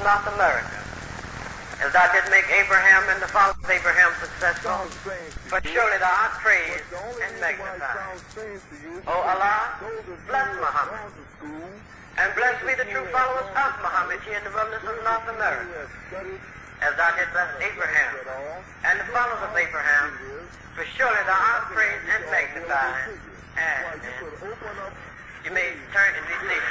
North America. As thou did make Abraham and the followers of Abraham successful, but surely thou art praised and magnified. O Allah, bless Muhammad, and bless we the true followers of Muhammad here in the wilderness of North America. As thou did bless Abraham and the followers of Abraham, for surely thou art praised and magnified. Amen. You may turn and be seated.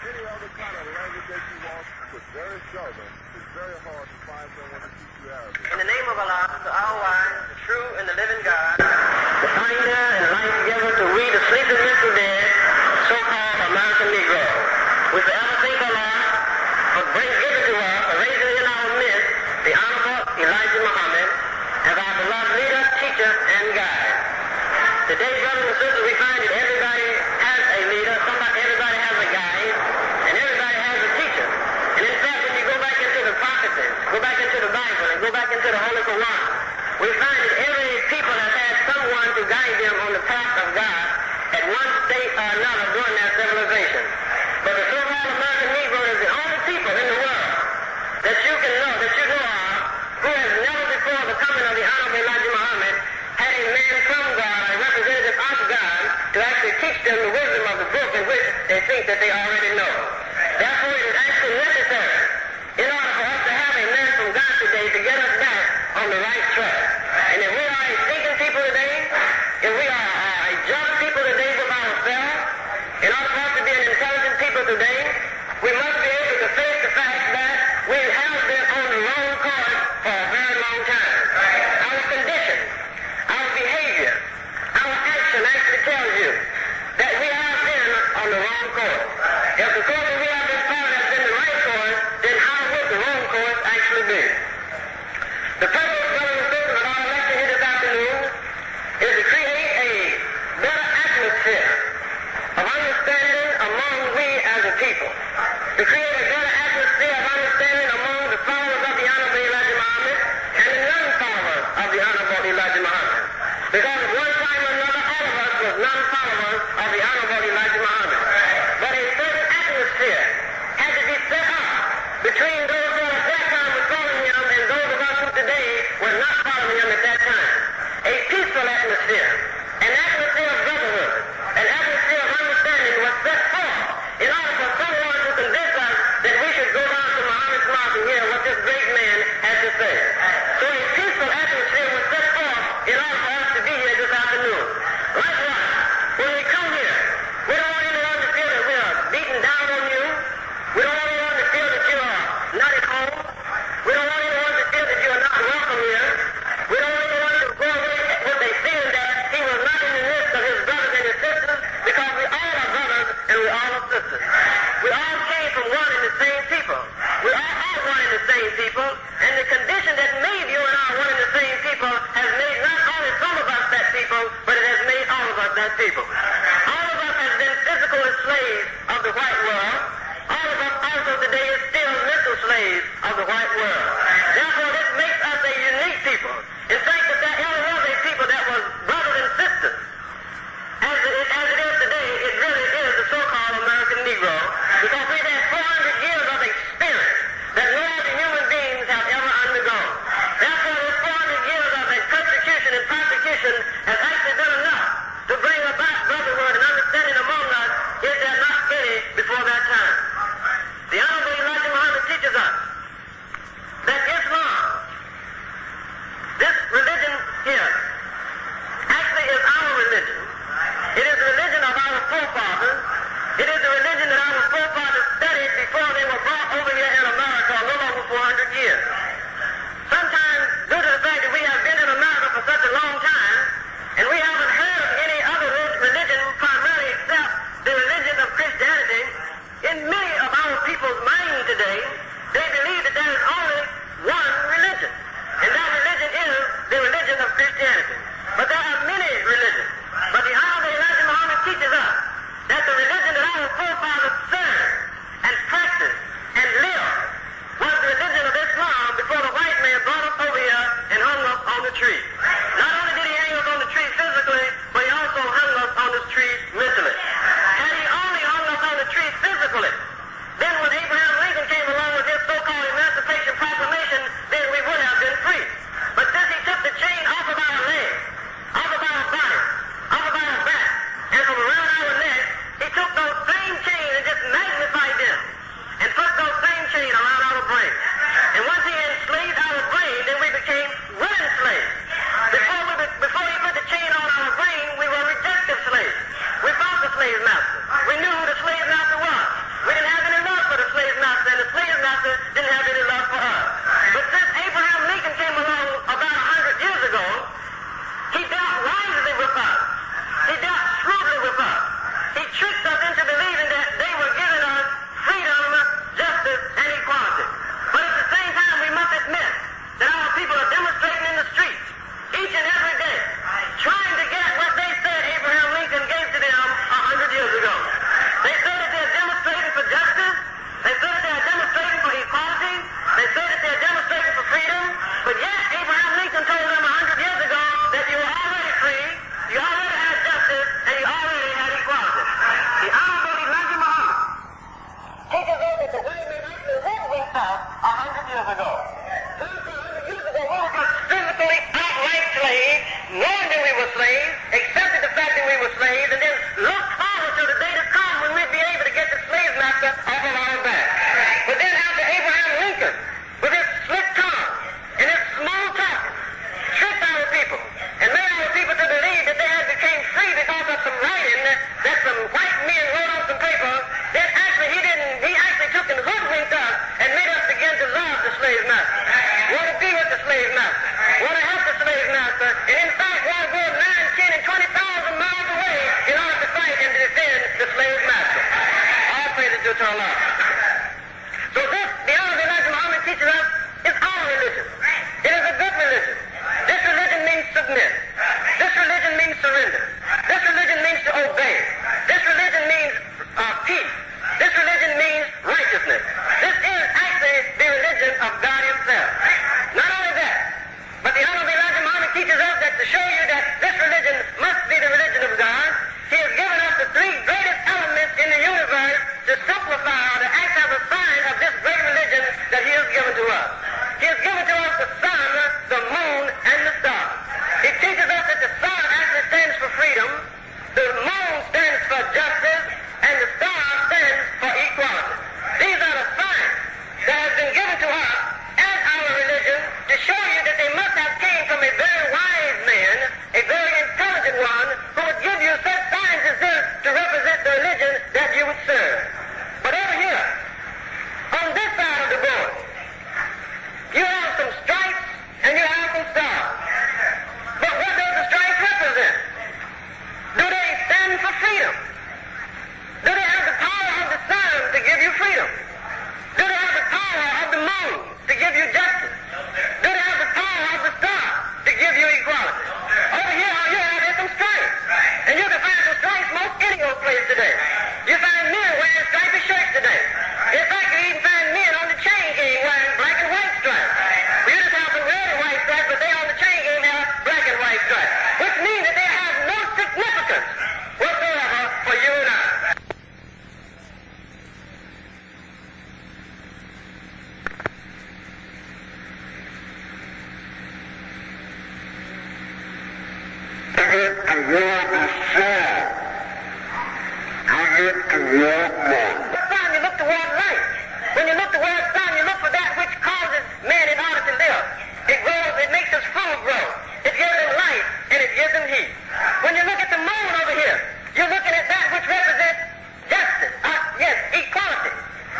Any other kind of language that you want, but very seldom. It's very hard to find someone to teach you Arabic. In the name of Allah, the all-wise, the true and the living God, the finder and life giver to we the sleeping mental dead, so-called American Negro. We forever thank Allah for giving to us, for raising in our midst, the Honorable Elijah Muhammad as our beloved leader, teacher, and guide. Today, brothers and sisters, we find that everybody has a leader, everybody has a guide, and everybody has a teacher. And in fact, when you go back into the prophecies, go back into the Bible, and go back into the Holy Quran, we find that every people has had someone to guide them on the path of God at one state or another during their civilization. But the so-called American Negro is the only people in the world that you know of, who has never before the coming of the Honorable Elijah Muhammad had a man from God, a representative of God, to actually teach them the wisdom of the book in which they think that they already know. Therefore, it is actually necessary, in order for us to have a man from God today, to get us back on the right track. And if we are a thinking people today, if we are a just people today with ourselves, in order for us to be an intelligent people today, we must be able to face the fact that we have been on the wrong course for a very long time. Our condition, our behavior, our action actually tells you that we have been on the wrong course. If the course that we have been following has been the right course, then how would the wrong course actually be? The purpose, brothers and sisters, of our lecture here this afternoon is to create a better atmosphere of understanding among we as a people. To create a better atmosphere of understanding among the followers of the Honorable Elijah Muhammad and the non-followers of the Honorable Elijah Muhammad. Because at one time or another, all of us was non-followers of the Honorable Elijah Muhammad. But a certain atmosphere had to be set up between those who at that time were following him and those of us who today were not following him at that time. A peaceful atmosphere, an atmosphere of brotherhood, an atmosphere of understanding was set forth in order for someone to convince us that we should go down to Muhammad's mouth and hear what this great man has to say. So a peaceful atmosphere was set forth in order for us to be here this afternoon. Likewise, when we come here, we don't want anyone to feel that we are beating down on you. We don't want anyone to feel that you are not at home. We don't want anyone to feel that you are not welcome here. We don't want anyone to go away with a feeling that he was not in the midst of his brothers and his sisters, because we all are brothers and we all are sisters. We all came from one and the same people. We are all one and the same people, and the condition that made you and I one and the same people has made not only some of us that people, but it has made all of us that people. All of us have been physical slaves of the white world. All of us also today is still mental slaves of the white world. Therefore, this makes us a unique people. In fact, if there ever was a people that was brothers and sisters, as it is today, it really is the so-called American Negro, because we've had 400 years of experience that no other human beings have ever undergone. Therefore, this 400 years of persecution and persecution has actually been enough to bring about brotherhood and understanding among us, if they're not any before that time. The Honorable Elijah Muhammad teaches us that Islam, this religion here, actually is our religion. It is the religion of our forefathers. It is the religion that our forefathers studied before they were brought over here in America a little over 400 years. Sometimes, due to the fact that we have been in America for such a long time, and we haven't heard of any other religion primarily except the religion of Christianity, in many of our people's minds today, they believe that there is only one religion. And that religion is the religion of Christianity. But there are many religions. But the Honorable Elijah Muhammad teaches us that the religion that our forefathers served and practiced and lived was the religion of Islam before the white man brought us over here and hung us on the tree. Not only did he hang us on the tree physically, but he also hung us on the tree mentally. Had he only hung us on the tree physically, some white men wrote on some paper, then actually he actually took and hoodwinked us and made us begin to love the slave master, want to be with the slave master, want to help the slave master, and in fact want to go 9, 10, and 20,000 miles away in order to fight and to defend the slave master. All praises due to Allah. So this, the Honorable Elijah Muhammad teaches us, is our religion. It is a good religion. This religion means submit. This religion means surrender. This religion means to obey. This religion means peace. This religion means righteousness. This is actually the religion of God himself. Not only that, but the Honorable Elijah Muhammad teaches us that to show you that this religion must be the religion of God, he has given us the 3 greatest elements in the universe to simplify or to act as a sign of this great religion that he has given to us. He has given to us the sun, the moon, and the stars. He teaches us that the sun actually stands for freedom, the moon stands for justice, and the star stands for equality. These are the signs that have been given to us as our religion to show you that they must have came from a very wise man, a very intelligent one, who would give you such signs as this to represent the religion that you would serve. But over here, on this side of the board, you have some stripes and you have some stars. But what does the stripes represent? Do they stand for freedom? Do they have the power of the sun to give you freedom? Do they have the power of the moon to give you justice? Do they have the power of the star to give you equality? Over here, all you have is some stripes. And you can find some stripes most any old place today. You find men wearing striped shirts today. In fact, you even find men on the chain gang wearing black and white stripes. You just have some red and white stripes, but they on the chain gang have black and white stripes, which means that they have no significance whatsoever for you and I. You look toward light. When you look toward sun, you look for that which causes man in order to live. It grows, it makes his food grow. It gives him light, and it gives him heat. When you look at the moon over here, you're looking at that which represents justice, equality.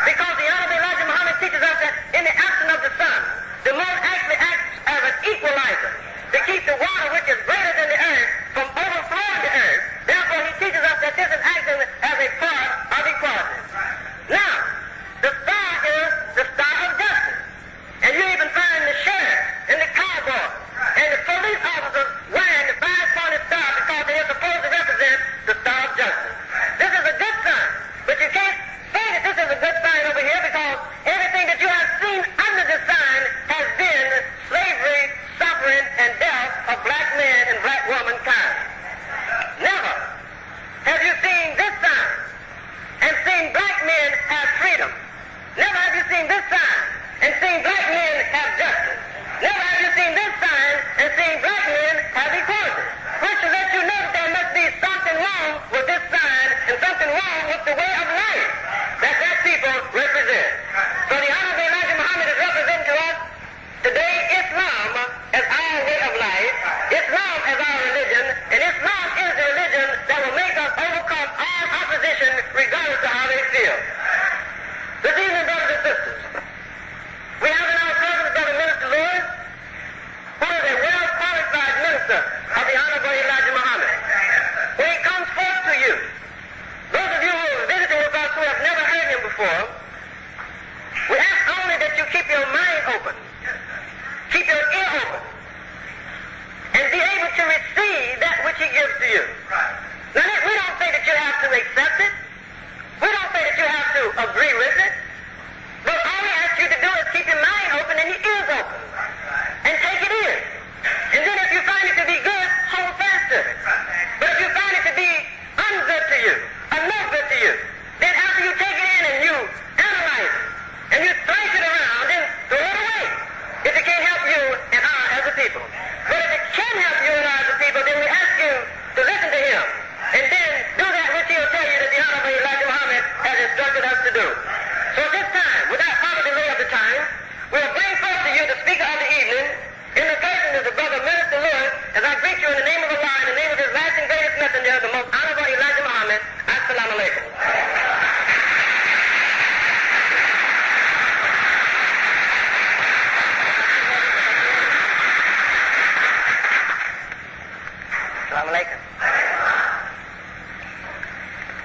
Because the Honorable Elijah Muhammad teaches us that in the absence of the sun, the moon actually acts as an equalizer to keep the water which is greater than the earth from overflowing the earth. Therefore, he teaches us that this is acting as a part of equality. Now, the star is the star of justice. And you even find the sheriff and the cowboy and the police officers wearing the 5-pointed star because they are supposed to represent the star of justice. This is a good sign. But you can't say that this is a good sign over here because everything that you have seen under the sign has been slavery, suffering, and death of black man and black womankind. Never have you seen this sign and seen black men have freedom. Never have you seen this sign and seen black men have justice. Never have you seen this sign and seen black men have equality. Which will let you know that there must be something wrong with this sign and something wrong with the way of life that that people represent. So the Honorable Elijah Muhammad is representing to us today Islam as our way of life, Islam as our religion, and Islam is the religion that will make us overcome all opposition regardless of how they feel. This evening, brothers and sisters, we have in our presence Brother Minister Lewis, who is a well-qualified minister of the Honorable Elijah Muhammad. When he comes forth to you, those of you who are visiting with us who have never heard him before, we ask only that you keep your mind open, keep your ear open, and be able to receive that which he gives to you. Now, we don't say that you have to accept it. We don't say that you have to agree with it. But all we ask you to do is keep your mind open and your ears open. And take it in. And then if you find it to be good, hold fast to it. But if you find it to be ungood to you, or no good to you, then after you take it in and you analyze it, and you thrash it around, then throw it away. If it can't help you and I as a people. But if it can help you and I as a people, then we ask you to listen to him. And then do that which he'll tell you that the Honorable Elijah Muhammad has instructed us to do. So at this time, without further delay of the time, we'll bring forth to you the speaker of the evening, in the person of the Brother Minister Lewis, as I greet you in the name of Allah, in the name of his last and greatest messenger, the most Honorable Elijah Muhammad.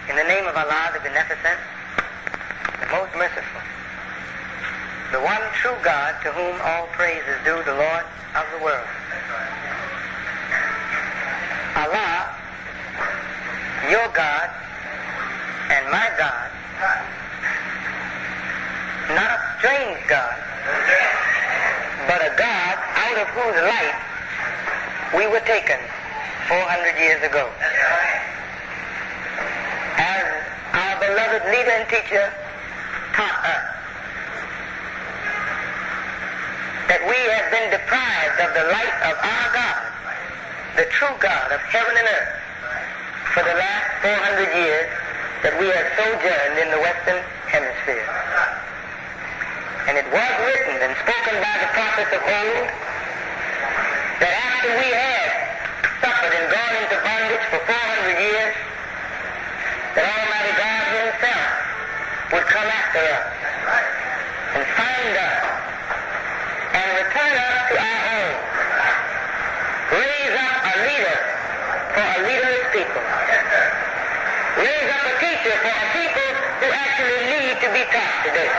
In the name of Allah, the Beneficent, the Most Merciful, the one true God to whom all praise is due, the Lord of the world. Allah, your God and my God, not a strange God, but a God out of whose light we were taken 400 years ago. As our beloved leader and teacher taught us, that we have been deprived of the light of our God, the true God of heaven and earth, for the last 400 years that we have sojourned in the Western Hemisphere. And it was written and spoken by the prophets of old that after we had suffered and gone into bondage for 400 years, that Almighty God himself would come after us and find us and return us to our home. Raise up a leader for a leaderless people. Raise up a teacher for a people who actually need to be taught today.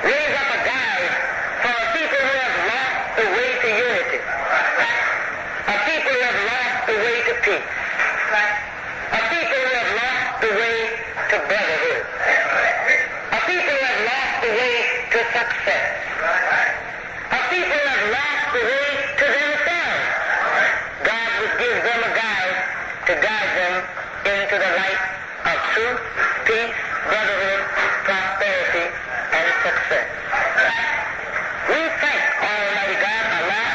Raise up a guide for a people who have lost the way to unity. A people who have lost the way to peace. A people who have lost the way to brotherhood. A people who have lost the way to success. A people who have lost the way to themselves. God would give them a guide to guide them into the light of truth, peace, brotherhood, prosperity, and success. We thank Almighty God, Allah,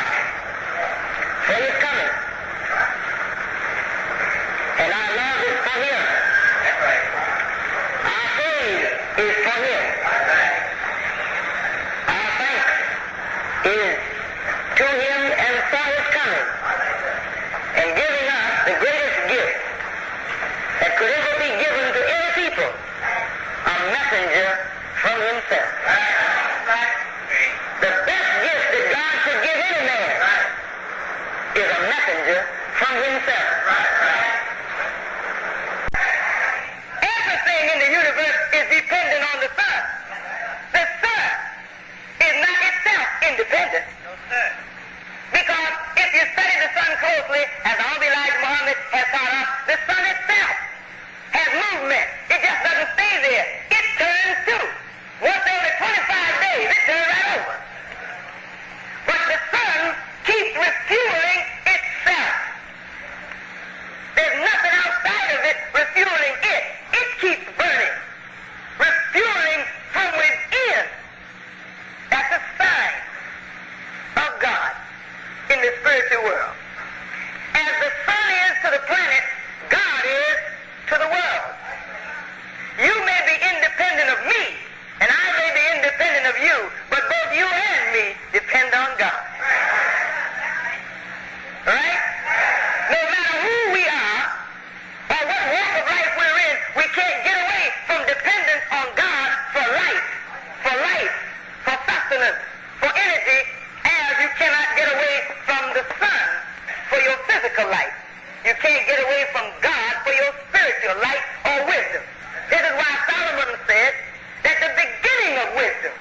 for his coming. And our love is for him. Our praise is for him. Our thanks is to him and for his coming, and giving us the greatest gift that could ever be given to any people, a messenger from himself. The best gift that God could give any man is a messenger from himself. Everything in the universe is dependent on the sun. The sun is not itself independent. Because if you study the sun closely, as Elijah Muhammad has taught us, the sun itself has movement. It just doesn't stay there. It turns too. Once every 25 days, it turns right over. But the sun keeps refueling itself. There's nothing outside of it refueling it. It keeps burning, refueling from within. That's a sign of God in the spiritual world. As the sun is to the planet, God is to the world. You may be independent of me, and I may be independent of you, but both you and me depend on God. Right? No matter who we are, or what walk of life we're in, we can't get away from dependence on God for life, for sustenance, for energy, as you cannot get away from the sun for your physical life. You can't get away from God for your spiritual life or wisdom. This is why Solomon said that the beginning of wisdom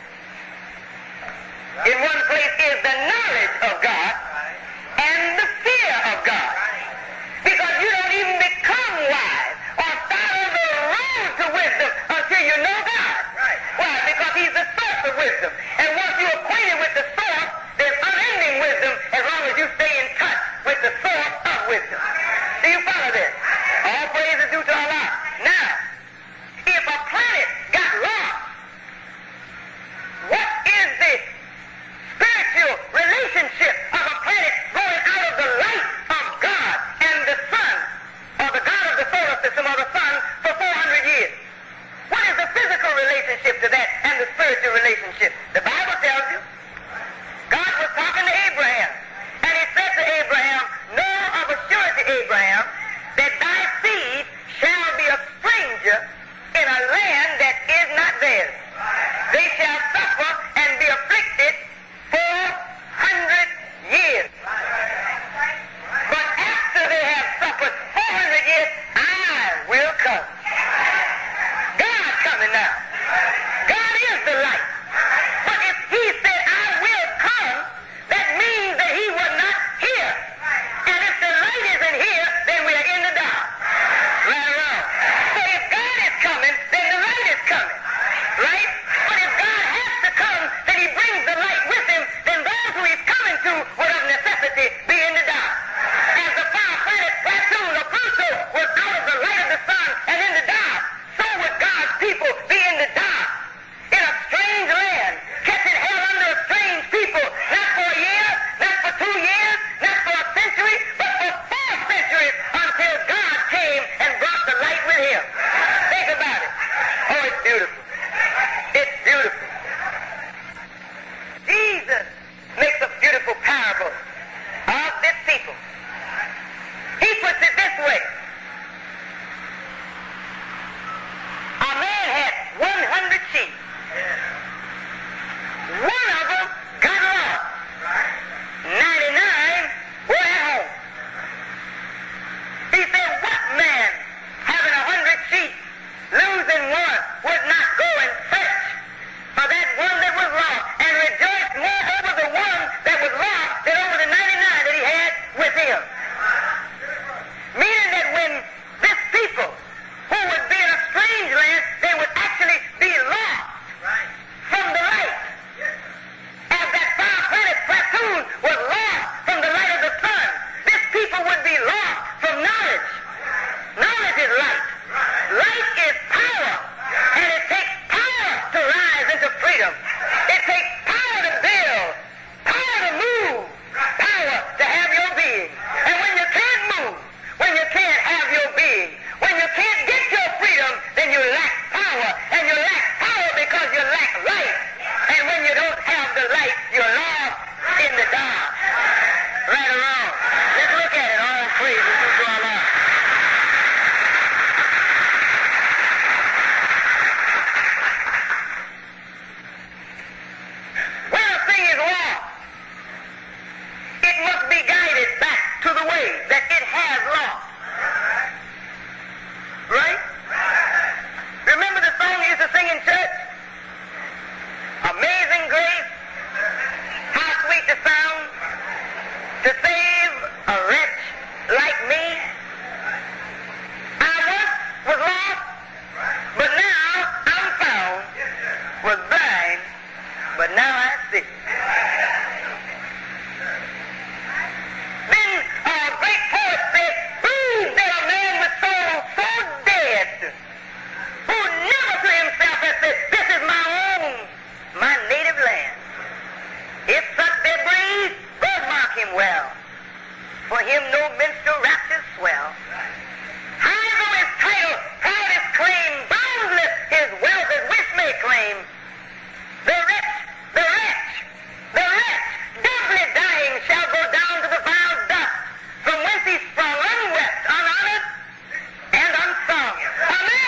in one place is the knowledge of God and the fear of God. Because you don't even become wise or start on the road to wisdom until you know God. Why? Because he's the source of wisdom. And once you're acquainted with the source, there's unending wisdom as long as you stay in touch with the source of wisdom. Do you follow this? All praise is due to Allah. Now, if a planet got lost, what is the spiritual relationship of a planet going out of the light of God and the sun, or the God of the solar system, or the sun, for 400 years? What is the physical relationship to that and the spiritual relationship? The Bible tells you. God was talking to Abraham, and he said to Abraham, know of a surety, Abraham, that thy seed shall sheep. One of them got lost. 99 were at home. He said, what man having 100 sheep, losing one, would not go and search for that one that was lost and rejoice more over the one that was lost than over the 99 that he had with him? Meaning that when this people who would be in a strange land, they would actually be lost from the light. As that far-planet platoon was lost from the light of the sun, this people would be lost from knowledge. Knowledge is light. Light is power. And it takes power to rise into freedom. It takes power to build, power to move, power to have your being. And when you can't move, when you can't have your being, when you can't get your freedom, then you lack power. And you lack power because you lack light. And when you don't have the light, you're lost in the dark. Right or wrong? Let's look at it. All praise is due to our Lord. When a thing is lost, it must be guided back to the way that it has lost. Right? Remember the song you used to sing in church? Amazing grace, how sweet the sound to save a wretch like me. I once was lost, but now I'm found, was blind, but now I see. Then a great poet said, who's there a man with soul so dead, who never to himself has said, this is my own, my native land. If such there breathe, birthmark him well. For him no minstrel raptures swell. High though his title, proud his claim, boundless his wealth as wish may claim. The wretch, the wretch, the wretch, doubly dying shall go down to the vile dust, from whence he sprung unwept, unhonored, and unsung. Amen.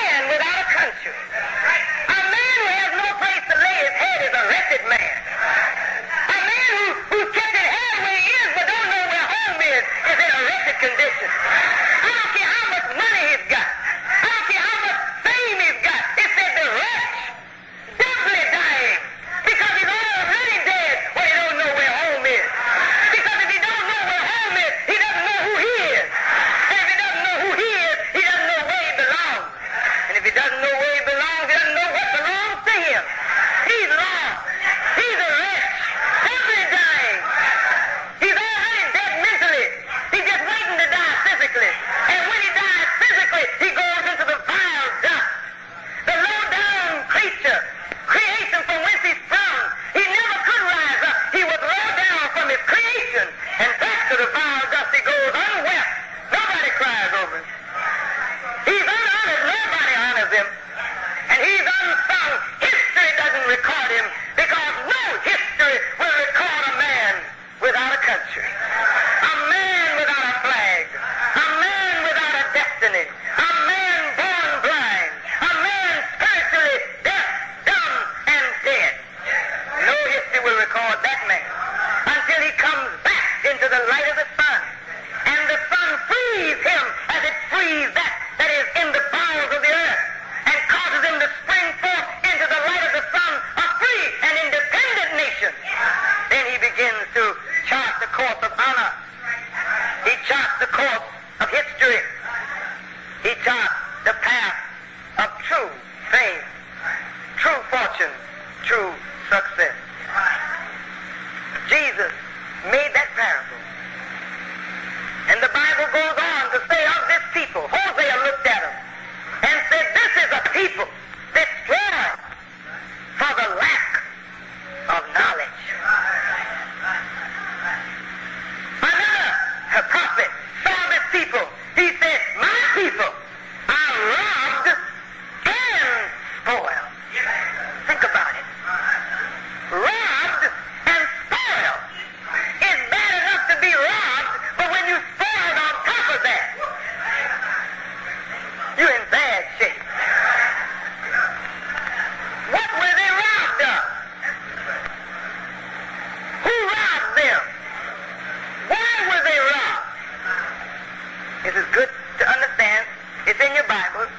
Bibles.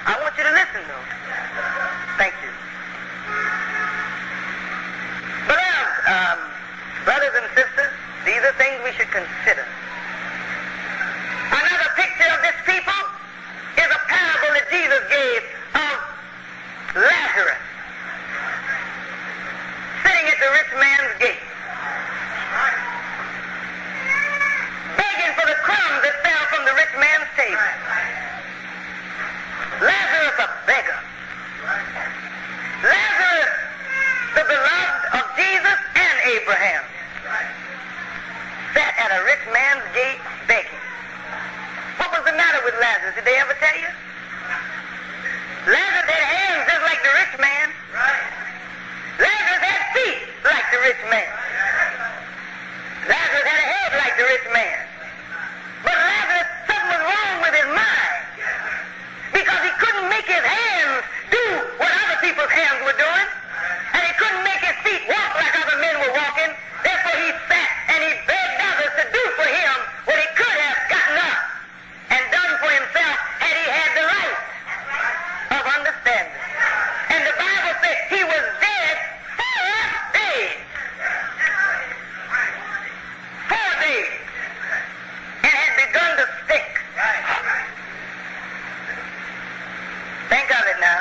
I want you to listen, though. Thank you. Beloved, brothers and sisters, these are things we should consider. Another picture of this people is a parable that Jesus gave of Lazarus sitting at the rich man's gate, begging for the crumbs that fell from the rich man's table. Lazarus, a beggar. Lazarus, the beloved of Jesus and Abraham, sat at a rich man's gate begging. What was the matter with Lazarus? Did they ever tell you? Lazarus had hands just like the rich man. Lazarus had feet like the rich man. Lazarus had a head like the rich man. But Lazarus, something was wrong with his mind, because he couldn't make his hands do what other people's hands were doing, and he couldn't make his feet walk like other men were walking. Therefore he sat and he begged others to do for him what he could have gotten up and done for himself had he had the light of understanding. And the Bible says he was dead 4 days. 4 days. And had begun to stink. Think of it now.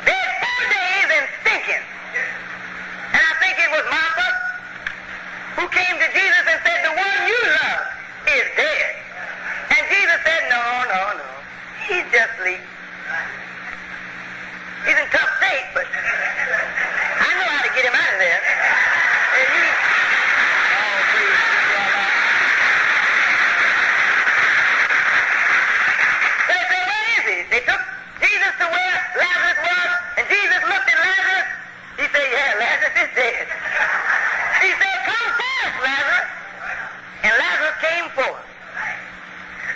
Dead 4 days and stinking. And I think it was Martha who came to Jesus and said, the one you love is dead. And Jesus said, no. He's just asleep. He's in tough shape, but I know how to get him out of there. And they said, where is he? They took Jesus to where Lazarus was, and Jesus looked at Lazarus. He said, yeah, Lazarus is dead. He said, come forth, Lazarus. And Lazarus came forth.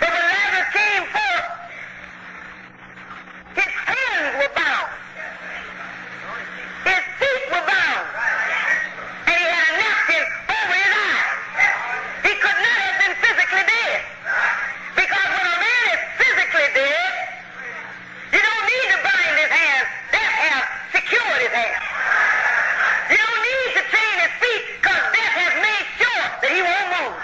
But when Lazarus came forth, his hands were bound. His feet were bound. And he had a napkin over his eyes. He could not have been physically dead. Because when a man is physically dead, you don't need to bind his hands. Death has secured his hands. You don't need to chain his feet, because death has made sure that he won't move.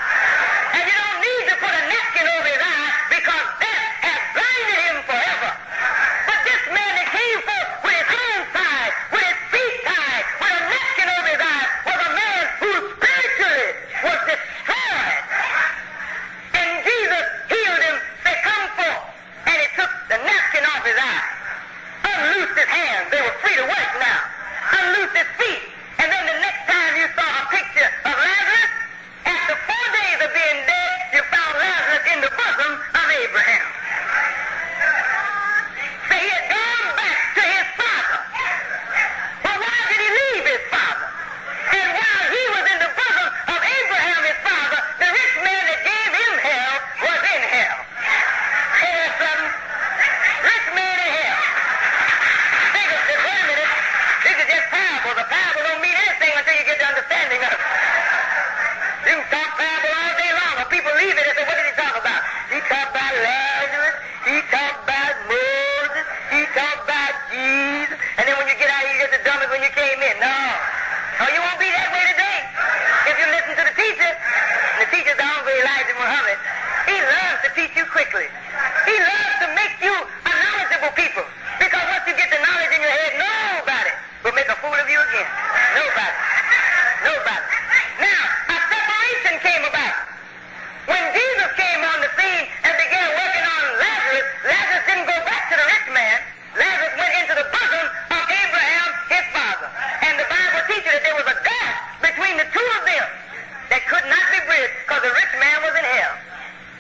And you don't need to put a napkin over his eyes, because death has blinded him forever. But this man that came forth with his hands tied, with his feet tied, with a napkin over his eyes, was a man who spiritually was destroyed. And Jesus healed him, said, come forth. And he took the napkin off his eyes, unloosed his hands. They were free to work now. Unloosed his feet. And then the next time you saw a picture of Lazarus, after 4 days of being dead, you found Lazarus in the bosom of Abraham. So he had gone back to his father. But why did he leave his father? And while he was in the bosom of Abraham, his father, the rich man that gave him hell was in hell. Hear something? Rich man in hell. Think of this. Wait a minute. This is just parables. A parable don't mean anything until you get the understanding of it. You can talk parable all day long, and people leave it and say, what did he talk about? He talked about Lazarus. He talked about Moses. He talked about Jesus. And then when you get out, you're just as dumb as when you came in. No. Oh, you won't be that way today. If you listen to the teacher, and the teacher's the Uncle Elijah Muhammad, he loves to teach you quickly. He loves to make you a knowledgeable people. Because once you get the knowledge in your head, nobody will make a fool of you again. Nobody. Now, a separation came about. When Jesus came on the scene and began working on Lazarus, Lazarus didn't go back to the rich man. Lazarus went into the bosom of Abraham, his father. And the Bible teaches that there was a gap between the two of them that could not be bridged, because the rich man was in hell.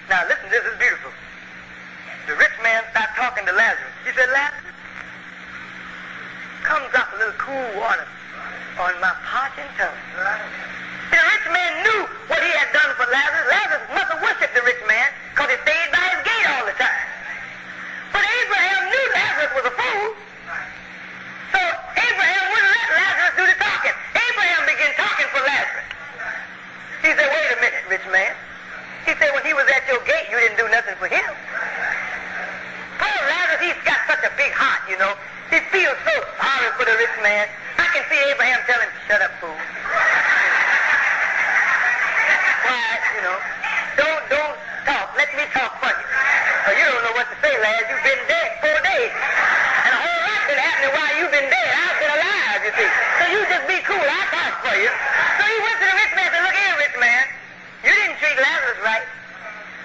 Now listen, this is beautiful. The rich man started talking to Lazarus. He said, Lazarus, come drop a little cool water on my parching tongue. The rich man knew what he had done for Lazarus. Lazarus must have worshipped the rich man, because he stayed by his gate all the time. But Abraham knew Lazarus was a fool. So Abraham wouldn't let Lazarus do the talking. Abraham began talking for Lazarus. He said, wait a minute, rich man. He said, when he was at your gate, you didn't do nothing for him. Poor Lazarus big heart, you know. He feels so sorry for the rich man. I can see Abraham tell him, shut up, fool. Quiet, you know. Don't talk. Let me talk for you. You don't know what to say, lad. You've been dead 4 days. And a whole lot been happening while you've been dead. I've been alive, you see. So you just be cool. I'll talk for you. So he went to the rich man and said, look here, rich man. You didn't treat Lazarus right.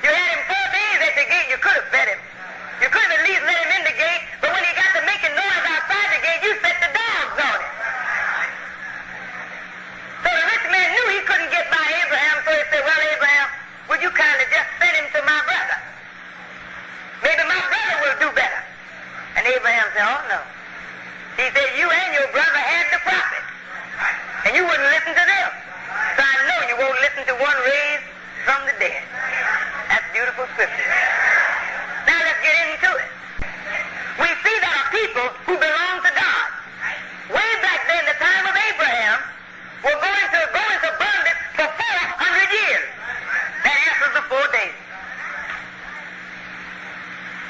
You had him 4 days at the gate. You could have fed him. You could have at least let him in the gate. But when he got to making noise outside the gate, you set the dogs on him. So the rich man knew he couldn't get by Abraham. So he said, well, Abraham, would you kindly just send him to my brother? Maybe my brother will do better. And Abraham said, oh, no. He said, you and your brother had the prophet. And you wouldn't listen to them. So I know you won't listen to one raised from the dead. That's beautiful scripture. Now let's get into it. We see that a people who belong to God, way back then, the time of Abraham, were going to bondage for 400 years. That answers the 4 days.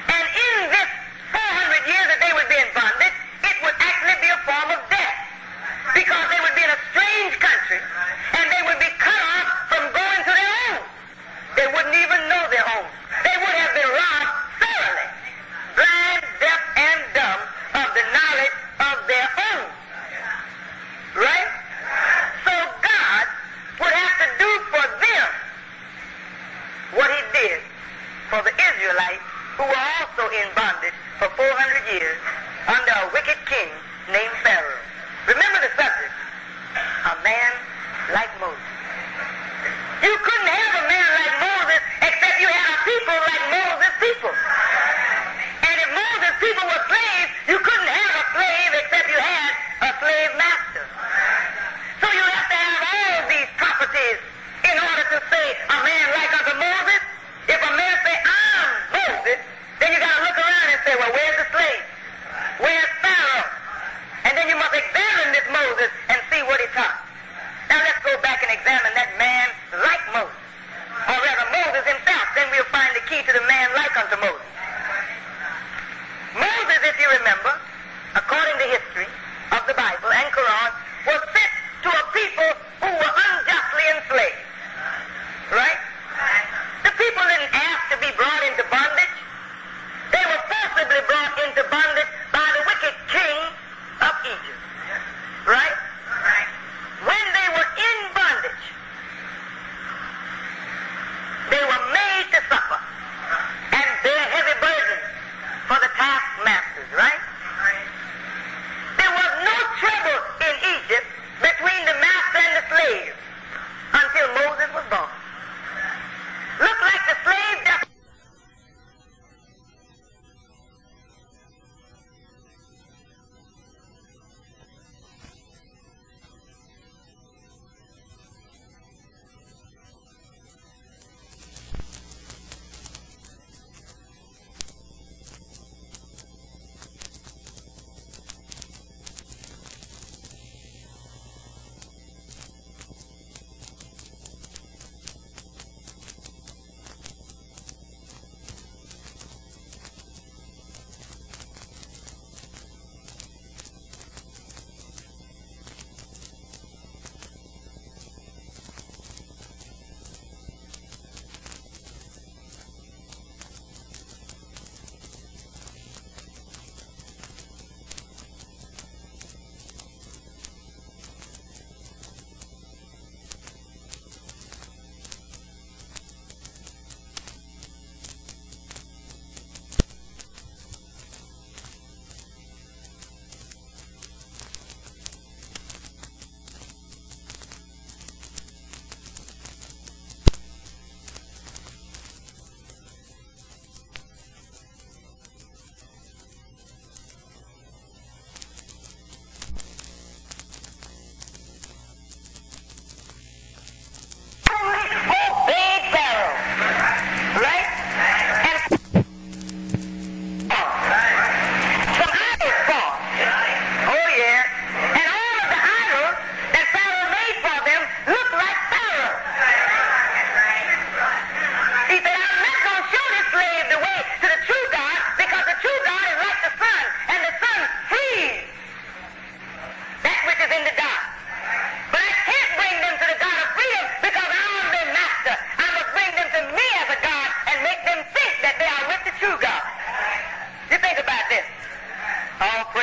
And in this 400 years that they would be in bondage, it would actually be a form of death. Because they would be in a strange country, and they would be cut off from going to their home. They wouldn't even know their home. They would have been robbed thoroughly, blind, deaf, and dumb of the knowledge of their own. Right? So God would have to do for them what he did for the Israelites, who were also in bondage for 400 years under a wicked king named Pharaoh. Remember the subject, a man like Moses. You couldn't have a man like Moses except you had a people like Moses' people. And if Moses' people were slaves, you couldn't have a slave except you had a slave master. So you have to have all these properties in order to say a man like unto Moses. If a man say, I'm Moses, then you got to look around and say, well, where's the slave? Where's Pharaoh? And then you must examine this Moses and see what he taught. Now let's go back and examine that man like Moses. Or rather, Moses himself. Then we'll find the key to the man like unto Moses. Moses is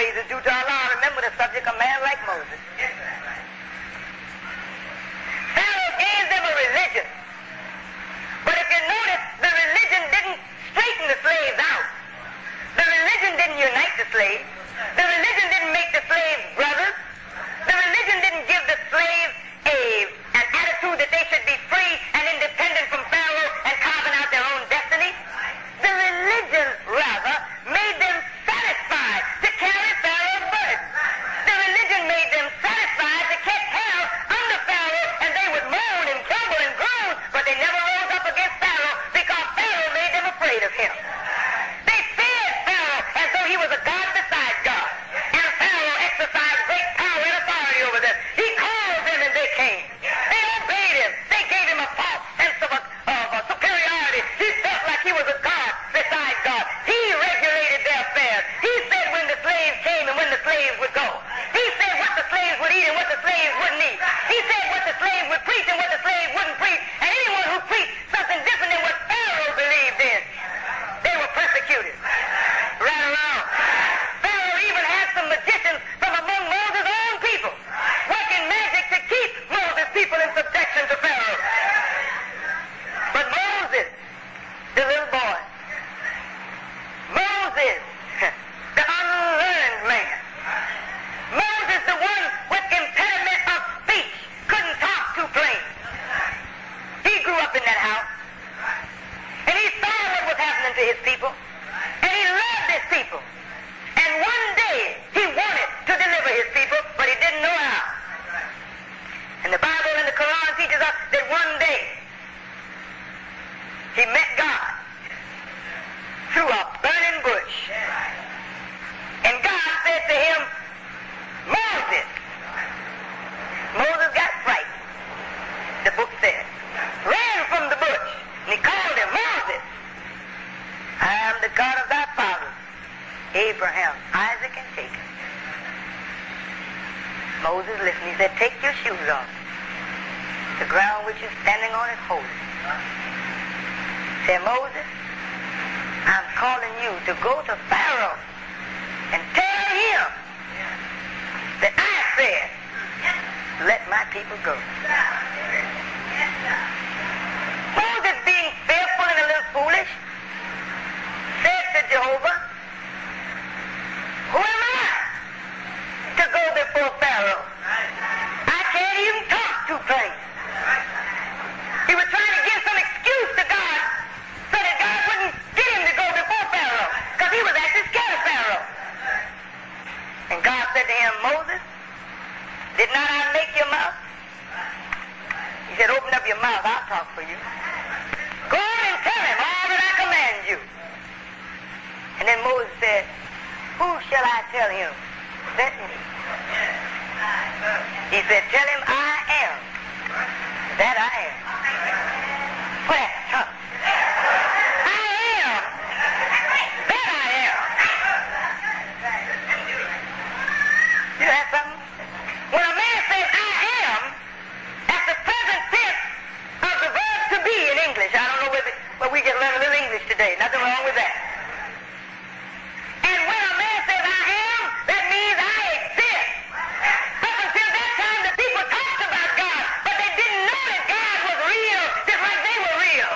slaves is due to Allah. Remember the subject, a man like Moses. Pharaoh gave them a religion. But if you notice, the religion didn't straighten the slaves out. The religion didn't unite the slaves. The religion didn't make the slaves brothers. The religion didn't give the slaves an attitude that they should be free and independent from Pharaoh and carving out their own destiny. The religion, rather, made them satisfied to carry Pharaoh's burden. The religion made them satisfied to catch hell under Pharaoh, and they would moan and tremble and groan, but they never rose up against Pharaoh because Pharaoh made them afraid of him. They feared Pharaoh as though he was a god beside God. And Pharaoh exercised great power and authority over them. He called them and they came. They obeyed him. They gave him a false sense of superiority. He felt like he was a god beside God. He regulated their affairs. He said when the slaves came and when the slaves would go. He said what the slaves would eat and what the slaves wouldn't eat. He said what the slaves would preach and what the slaves wouldn't preach. And anyone who preached something different than what Pharaoh believed in, they were persecuted. Right around. Pharaoh even had some magicians from among Moses' own people working magic to keep Moses' people in subjection to Pharaoh. But Moses, the little boy, Moses, the unlearned man, Moses, the one with impediment of speech, couldn't talk too plain. He grew up in that house, and he saw what was happening to his people, and he loved his people. And one day, he wanted to deliver his people, but he didn't know how. And the Bible and the Quran teaches us that one day, he met God through a burning bush. And God said to him, Moses. Moses got frightened, the book says, ran from the bush, and he called him, Moses, I am the God of thy fathers, Abraham, Isaac, and Jacob. Moses listened. He said, take your shoes off. The ground which you're standing on is holy. Said, Moses, I'm calling you to go to Pharaoh and tell him that I said, let my people go. Moses, being fearful and a little foolish, said to Jehovah, who am I to go before Pharaoh? I can't even talk too plain. He was trying to give some excuse to God so that God wouldn't get him to go before Pharaoh, because he was actually scared of Pharaoh. And God said to him, Moses, did not I make your mouth? He said, open up your mouth, I'll talk for you. Go on and tell him all that I command you. And then Moses said, who shall I tell him? Sent me. He said, tell him I am that I am. Where? Huh? I am that I am. You have something? When a man says I am, that's the present tense of the verb to be in English. I don't know whether we can learn a little English today. Nothing wrong with that. And when a man says I am, that means I exist. Up until that time, the people talked about God, but they didn't know that God was real, just like they were real.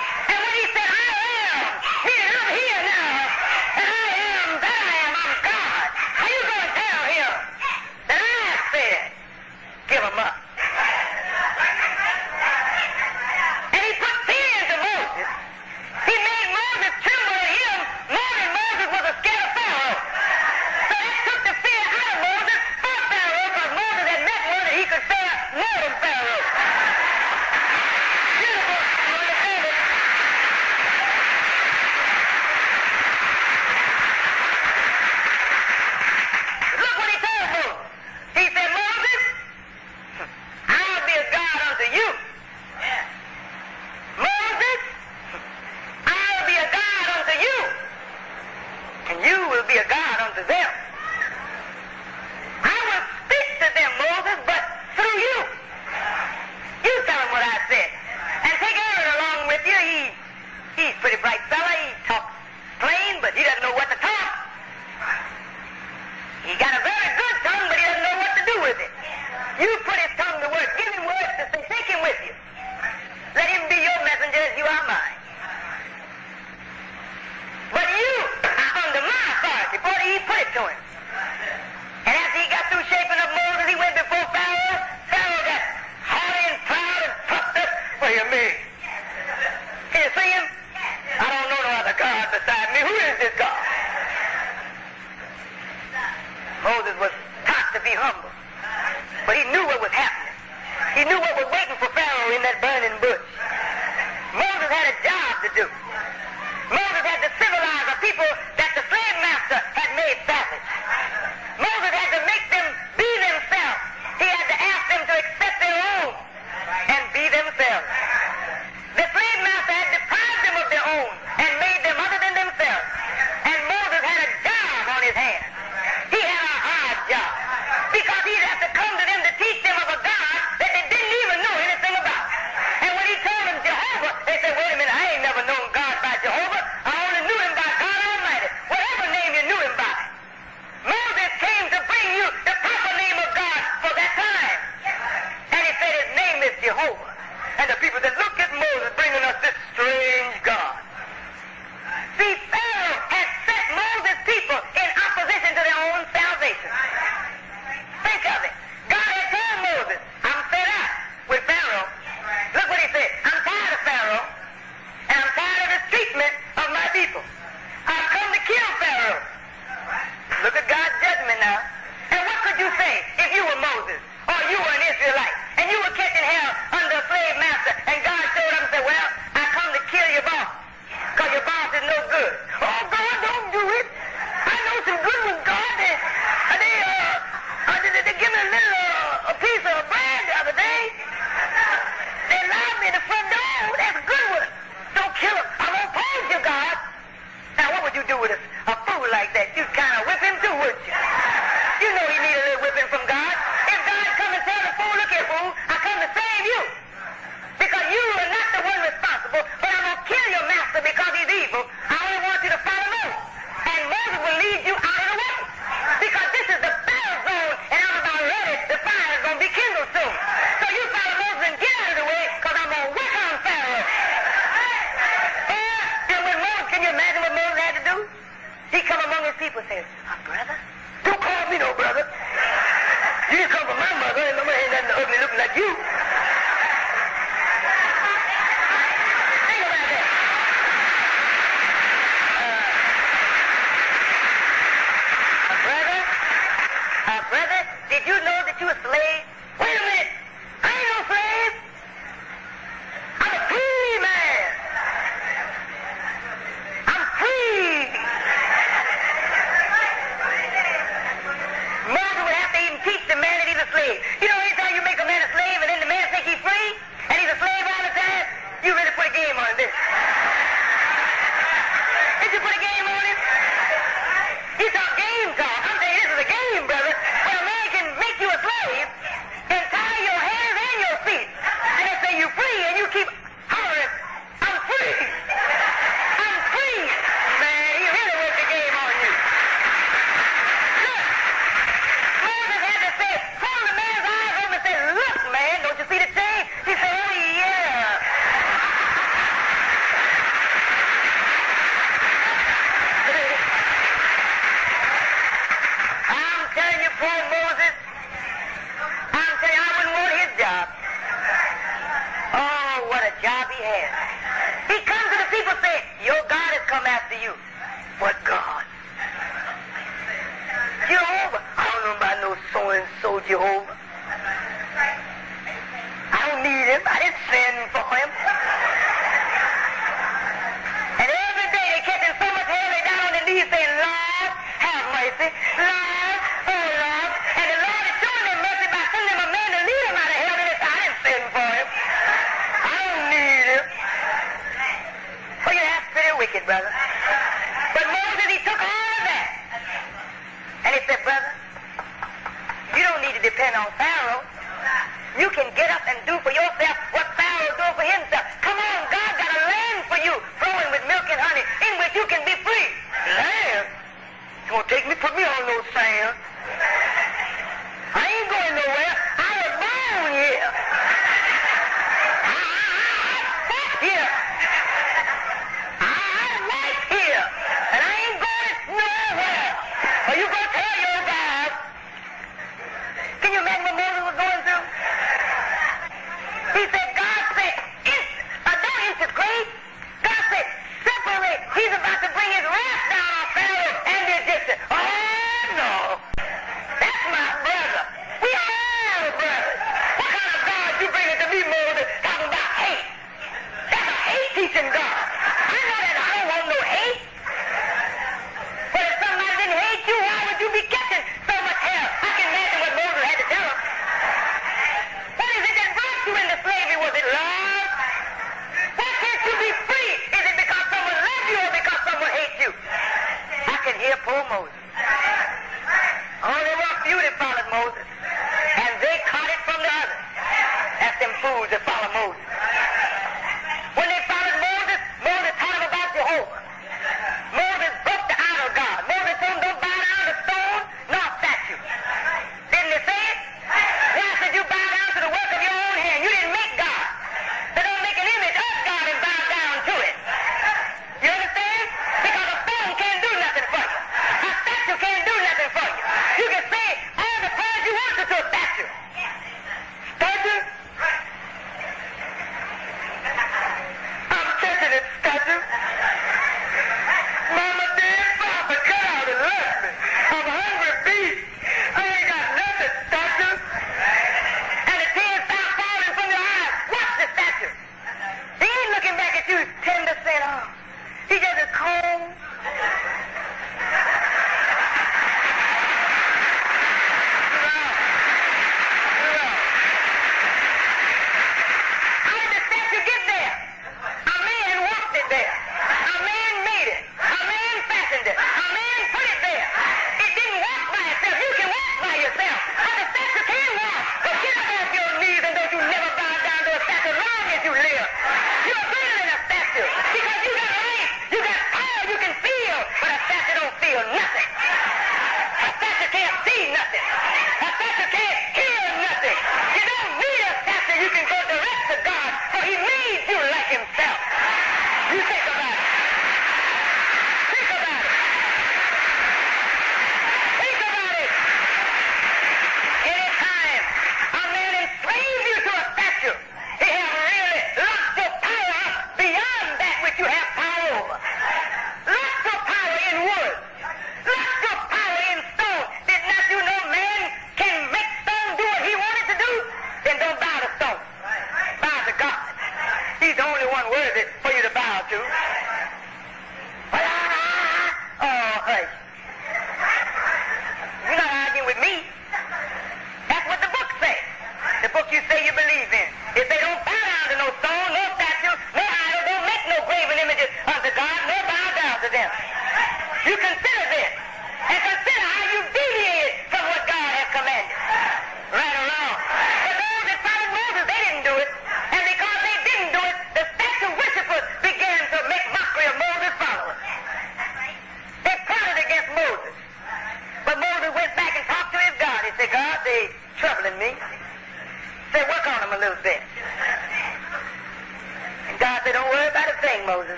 He got a very good tongue, but he doesn't know what to do with it. You put his tongue to work. Give him words to say. Take him with you. Let him be your messenger as you are mine. But you are under my authority. Boy, he put it to him. And after he got through shaping up Moses, he went before Pharaoh. Pharaoh got haughty and proud and puffed up. What do you mean? Can you see him? I don't know no other God beside me. Who is this God? Moses was taught to be humble. But he knew what was happening. He knew what was waiting for Pharaoh in that burning bush. Moses had a job to do. Moses had to civilize a people that the slave master had made savage. Moses had to make them be themselves. He had to ask them to accept their own and be themselves. The slave master had deprived them of their own and made them other than themselves. And Moses had a job on his hands. He had a hard job because he'd have to come to them to teach them of a God that they didn't even know anything about. And when he told them Jehovah, they said, wait a minute, I ain't never known God by Jehovah. I only knew him by God Almighty. Whatever name you knew him by. Moses came to bring you the proper name of God for that time. And he said his name is Jehovah. And the people said, look at Moses bringing us this strange God. See, Pharaoh had set Moses' people in opposition to their own salvation. Think of it. God had told Moses, I'm fed up with Pharaoh. Look what he said. I'm tired of Pharaoh, and I'm tired of his treatment of my people. I've come to kill Pharaoh. Look at God's judgment now. And what could you say if you were Moses, or you were an Israelite, and you were catching hell under a slave master, and God showed up and said, well, I come to kill your boss, because your boss is no good. Oh, God, don't do it. I know some good ones, God. They give me a piece of bread the other day. They allowed me at the front door. That's a good one. Don't kill him. I won't pose you, God. Now, what would you do with a fool like that? You'd kind of whip him too, wouldn't you? You know he need a little whipping from God. If God come and tell the fool, look here, fool, I come to save you. Because you are not the one responsible, but I'm going to kill your master because he's evil. I only want you to follow me. And Moses will lead you out of the way. Because this is the battle zone, and I'm about ready. The fire is going to be kindled soon. So you follow Moses and get out of the way, because I'm going to work on Pharaoh. And when Moses, can you imagine what Moses had to do? He come among his people and says, brother? Don't call me no brother. You didn't come from my mother, and nobody ain't nothing ugly looking like you. Think about that. Brother, did you know that you a slave? Wait a minute. I ain't no slave. I'm a free man. I'm free. Moses would have to even teach the man that he's a slave. You know, anytime you make a man a slave and then the man think he's free and he's a slave all the time, you really put a game on this. Did you put a game on him? You talk game talk. I'm saying this is a game, brother. When a man can make you a slave and tie your hands and your feet, and they say you're free, and you keep hollering, I'm free. I'm free. Man, he really worked the game on you. Look, Moses had to say, hold the man's eyes open and say, look, man, don't you see the change? He said, oh, yeah. I'm telling you, poor Moses, I'm telling you, I wouldn't want his job. Oh, what a job he had. He comes to the people and says, your God has come after you. What God? Jehovah. I don't know about no so-and-so Jehovah. I don't need him. I didn't send for him. And every day they catch him so much hell, they down on their knees saying, Lord, have mercy. Lord, oh Lord. And the Lord is showing them mercy by sending them a man to lead him out of hell. And they say, I didn't send for him. I don't need him. Well, you have pretty wicked, brother. But Moses, he took all of that. And he said, brother, you don't need to depend on Pharaoh. You can get up and do for yourself what Pharaoh doing for himself. Come on, God got a land for you, flowing with milk and honey, in which you can be free. Land? You gonna take me, put me on no sand? Moses, and they caught it from the others. That's them fools that follow Moses. When they followed Moses, Moses taught them about Jehovah. Moses broke the idol God. Moses told them, don't bow down to stone nor statue. Didn't he say it? Why should you bow down to the work of your own hand? You didn't make God. So don't make an image of God and bow down to it. You understand? Because a stone can't do nothing for you. A statue can't do nothing for you. You can say all the prayers you want to a statue. Statue? I'm touching it, statue. Mama, dead Papa, cut out and left me. I'm a hungry beast. I ain't got nothing, statue. And the tears start falling from your eyes. Watch the statue. He ain't looking back at you tender saying, oh. He just is cold.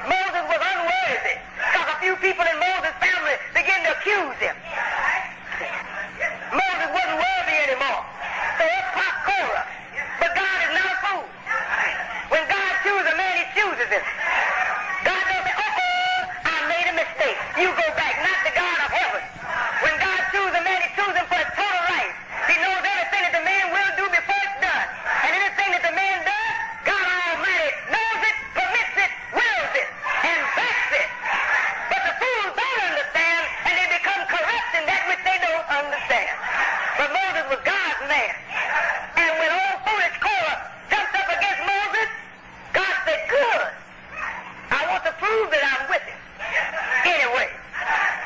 Moses was unworthy because a few people in Moses' family began to accuse him. Moses wasn't worthy anymore. So it's pop Korah. But God is not a fool. When God chooses a man, he chooses him. God don't say, I made a mistake. You go back, not the God of heaven. When God chooses a man, he chooses him for a total life. He knows everything that the man will do before it's done. And anything that the man does, God Almighty knows it, permits it, wills it, and backs it. But the fools don't understand, and they become corrupt in that which they don't understand. But Moses was God's man. And when old foolish Korah jumped up against Moses, God said, good. I want to prove that I'm with him. Anyway,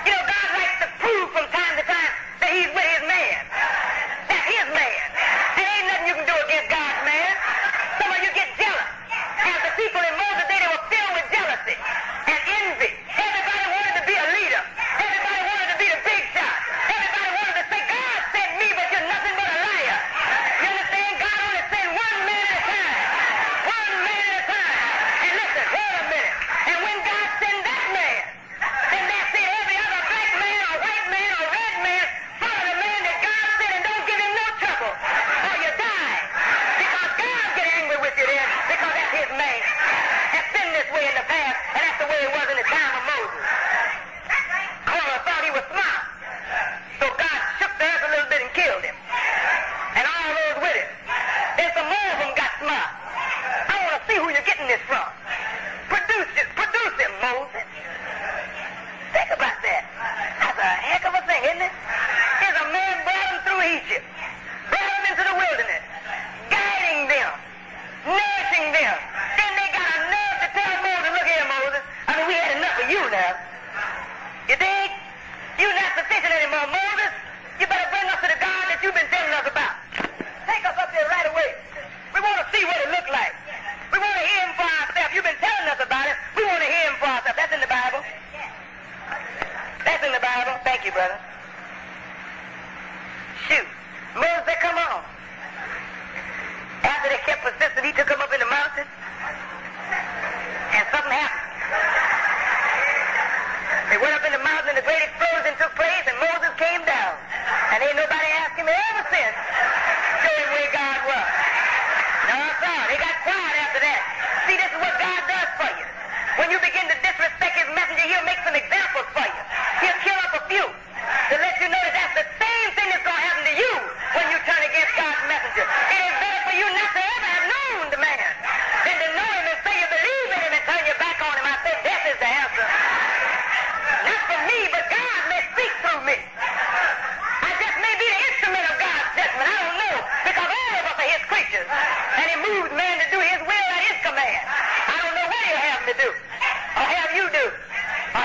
you know, God likes to prove from time to time that he's with his man. That's his man. And ain't nothing you can do against God's man. Some of you get jealous. As the people in Moses' day, they were filled with jealousy and envy. Everybody wanted to be a leader. Everybody wanted to be the big shot. Everybody wanted to say, God sent me, but you're nothing but a liar. You understand? God only sent one man at a time. One man at a time. And listen, wait a minute. And when God sent that man, then that's it. Every other black man or white man or red man, follow the man that God sent and don't give him no trouble, or you die. Because God get angry with you then, because that's his man. It's been this way in the past, and that's the way it was in the time of Moses. Korah thought he was smart. So God shook the earth a little bit and killed him. And all those with him. Then some more of them got smart. I want to see who you're getting this from. Produce him, Moses. Think about that. That's a heck of a thing, isn't it? Here's a man brought them through Egypt, brought them into the wilderness, guiding them, nourishing them. Then they got a nerve to tell Moses, look here, Moses, I mean, we had enough of you now. You think? You're not sufficient anymore, Moses. You better bring us to the God that you've been telling us about. Take us up there right away. We want to see what it looked like. We want to hear him for ourselves. You've been telling us about it. We want to hear him for ourselves. That's in the Bible. That's in the Bible. Thank you, brother. Shoot. Moses said, come on. After they kept persistent, he took him up in the mountain. And something happened. They went up in the mountain and the great explosion took place and Moses came down. And ain't nobody asked him ever since, show him where God was. No, sir. They got quiet after that. See, this is what God does for you. When you begin to disrespect his messenger, he'll make some examples for you. He'll kill up a few to let you know that that's the same thing that's going to happen to you when you turn against God's messenger. It is better for you not to ever have known the man than to know him and say you believe in him and turn your back on him. I say death is the answer. Not for me, but God may speak through me. I just may be the instrument of God's judgment. I don't know, because all of us are his creatures. And he moves man to do his will at his command. I don't know what he'll have me do, or have you do, or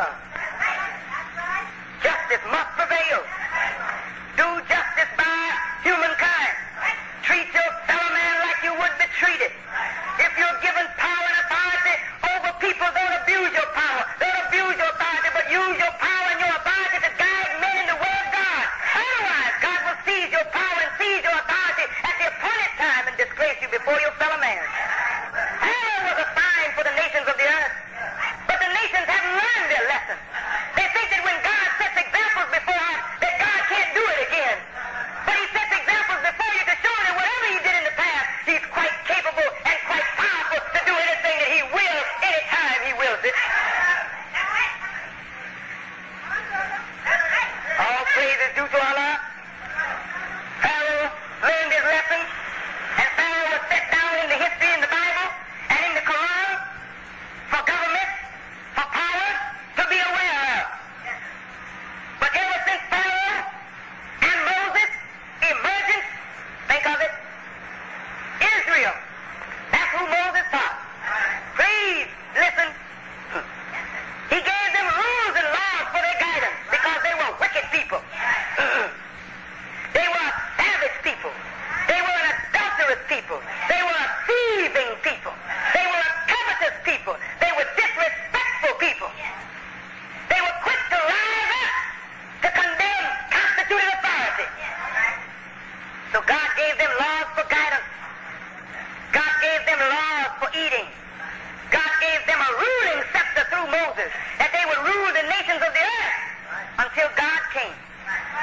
love. Justice must prevail. Do justice by humankind. Treat your fellow man like you would be treated. If you're given power and authority over people, don't abuse your power. Don't abuse your authority, but use your power and your authority to guide men in the way of God. Otherwise, God will seize your power and seize your authority at the appointed time and disgrace you before your fellow man. Hell was a sign for the nations of the earth, but the nations haven't learned their lesson. They think that when God sets examples before us, that God can't do it again. But he sets examples before you to show that whatever he did in the past, he's quite capable and quite powerful to do anything that he wills, anytime he wills it. All praise is due to Allah. Pharaoh learned his lesson, and Pharaoh was set down in the history in the Bible and in the Quran for government, for power to be aware of. But ever since Pharaoh and Moses' emergence, think of it, Israel, that's who Moses taught. Please listen. He gave them rules and laws for their guidance because they were wicked people. They were a savage people. They were an adulterous people. They were a thieving people. They were a covetous people. They were disrespectful people. They were quick to rise up to condemn constituted authority. So God gave them laws for guidance. God gave them laws for eating. God gave them a ruling scepter through Moses, that they would rule the nations of the earth until God came.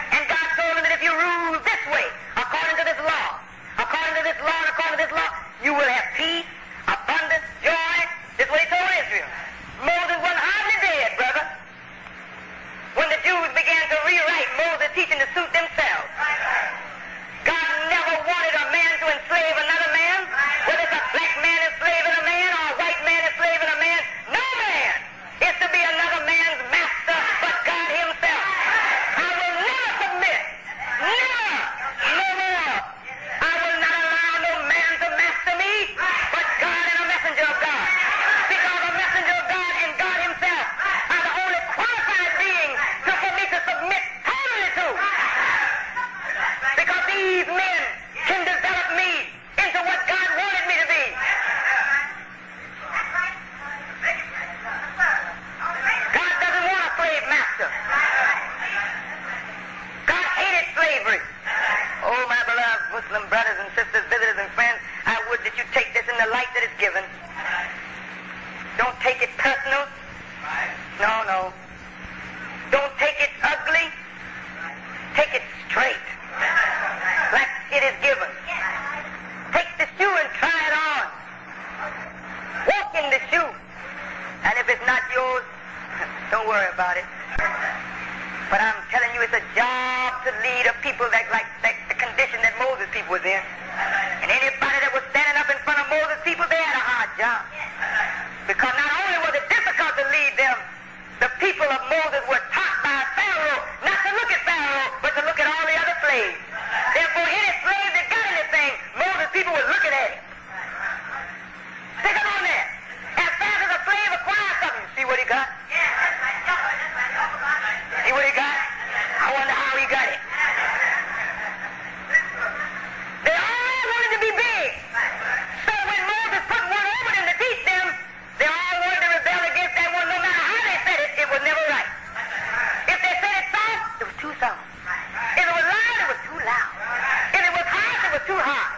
And God told them that if you rule this way, according to this law, according to this law, and according to this law, you will have peace, abundance, joy. This is what he told Israel. Moses wasn't hardly dead, brother, when the Jews began to rewrite Moses' teaching to suit themselves. God never wanted a man to enslave another man, whether it's a black man enslaving a man or a white man enslaving a man. No man is to be another man's master but God himself. I will never submit, never, no more. I will not allow no man to master me but God and a messenger of God. Because a messenger of God and God himself are the only qualified beings for me to submit totally to. Because these men can develop me into what God wanted me to be. God doesn't want a slave master. God hated slavery. Oh, my beloved Muslim brothers and sisters, visitors and friends, I would that you take this in the light that it's given. Don't take it personal. No. Don't take it ugly. Take it straight, like it is given. Take the shoe and try it on. Walk in the shoe. And if it's not yours, don't worry about it. But I'm telling you, it's a job to lead a people that like the condition that Moses' people was in. And anybody that was standing up in front of Moses' people, they had a hard job. Because not only was it difficult to lead them, the people of Moses were taught by Pharaoh not to look at Pharaoh, but to look at all the other slaves. Therefore, any slave that got anything, Moses' people was looking at him. Stick him on there. As fast as a slave acquires something, see what he got? See what he got? I wonder how he got it. They all wanted to be big. So when Moses put one over them to teach them, they all wanted to rebel against that one. No matter how they said it, it was never right. If they said it soft, it was too soft. If it was loud, it was too loud. If it was harsh, it was too harsh.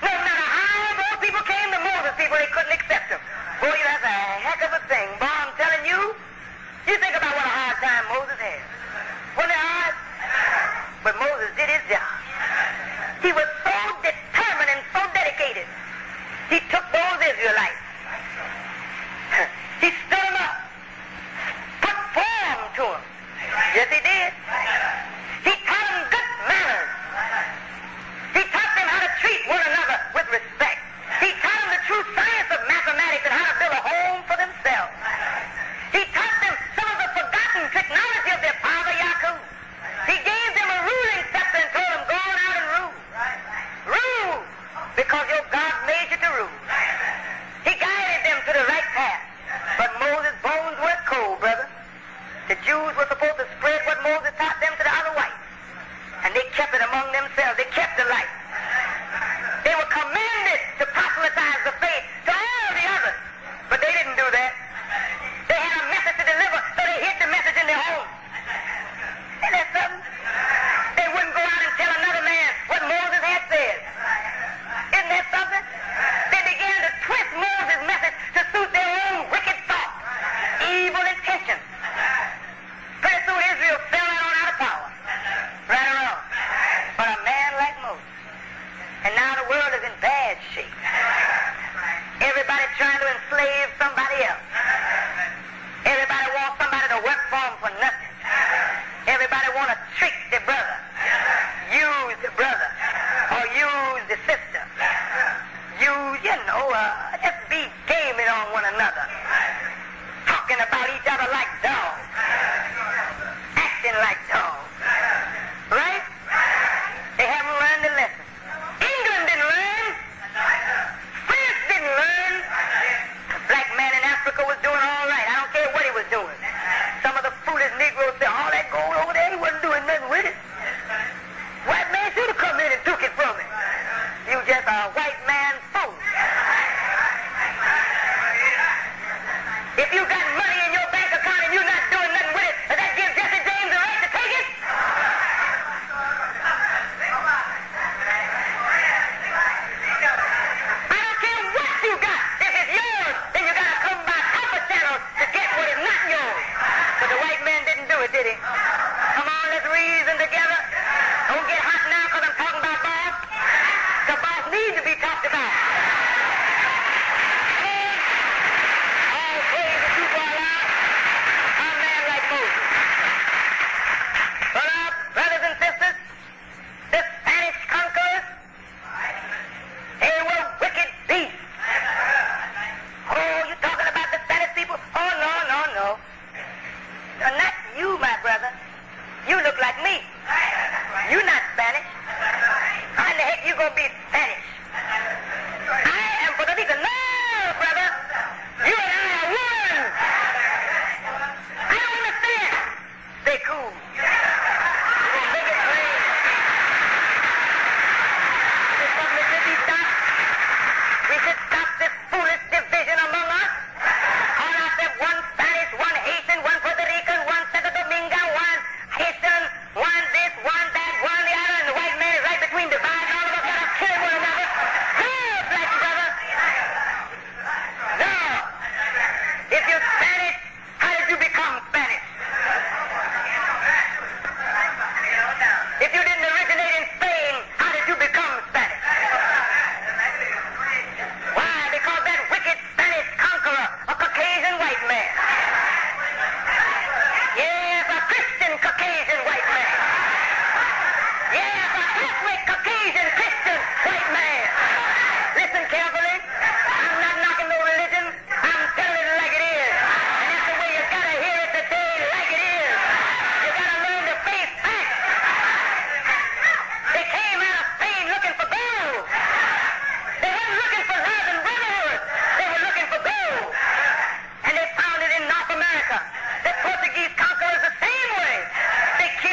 No matter how those people came to Moses' people, they couldn't accept them. Boy, that's a heck of a thing. Boy, I'm telling you, you think about what a hard time Moses had. Wasn't it hard? But Moses did his job. He was so determined and so dedicated. He took those Israelites. He stood them up. Put form to them. Yes, he did. He taught them good manners. He taught them how to treat one another with respect. He taught them the true science of mathematics and how to build a home for themselves. He taught them some of the forgotten technology of their father Yaakov. He gave them a ruling scepter and told them, go on out and rule. Rule, because your God made you to rule. He guided them to the right path. But Moses' bones were cold, brother. The Jews were supposed to spread what Moses taught them to the other whites. And they kept it among themselves. They kept the light. They were commanded to proselytize the faith to all the others. But they didn't do that. They had a message to deliver, so they hid the message in their home. Isn't that something? They wouldn't go out and tell another man what Moses had said. Isn't that something? They began to twist Moses' message to suit their own wicked thoughts, evil intentions. Pretty soon Israel fell out of power. Right or wrong. But a man like Moses. And now the world is in bad shape. Everybody trying to enslave somebody else. Everybody wants somebody to work for them for nothing. Everybody want to trick the brother, use the brother, or use the sister. Just be gaming on one another. Talking about each other like dogs. Acting like dogs. Right? They haven't learned the lesson. England didn't learn. France didn't learn. The black man in Africa was doing all right. I don't care what he was doing. Some of the foolish Negroes say, all that gold over there, he wasn't doing nothing with it. White man should have come in and took it from him. You just a white man fool. If you got money in your bank account and you're not doing nothing with it, does that give Jesse James the right to take it? I don't care what you got. If it's yours, then you got to come by proper channels to get what is not yours. But the white man didn't do it, did he? Come on, let's reason together. Don't get hot now because I'm talking about boss. The boss needs to be talked about. All praise the people alive. A man like Moses. Brothers and sisters, the Spanish conquerors, they were wicked beasts. Oh, you talking about the Spanish people? Oh, no. Not you, my brother. You look like me. You're not Spanish. How in the heck you gonna be Spanish? I am Puerto Rican. No, brother. You and I are one. I don't understand. Stay cool. Make it plain. There's something that should be stopped. We should stop this foolish division among us. Call ourselves one Spanish, one Haitian, one Puerto Rican, one Santo Domingo, one Haitian, one this, one that, one the other, and the white man is right between dividing. All of us gotta kill one another. No, black brother. No. If you're Spanish, how did you become Spanish? If you didn't originate in Spain, how did you become Spanish? Why? Because that wicked Spanish conqueror, a Caucasian white man. Yes, a Christian Caucasian white man. Yes, a Catholic Caucasian Christian white man. Listen carefully. I'm not knocking no religion. I'm telling it like it is. And that's the way you gotta hear it today, like it is. You gotta learn to face facts. They came out of Spain looking for gold. They weren't looking for love and brotherhood. They were looking for gold. And they found it in North America. The Portuguese conquerors the same way. They killed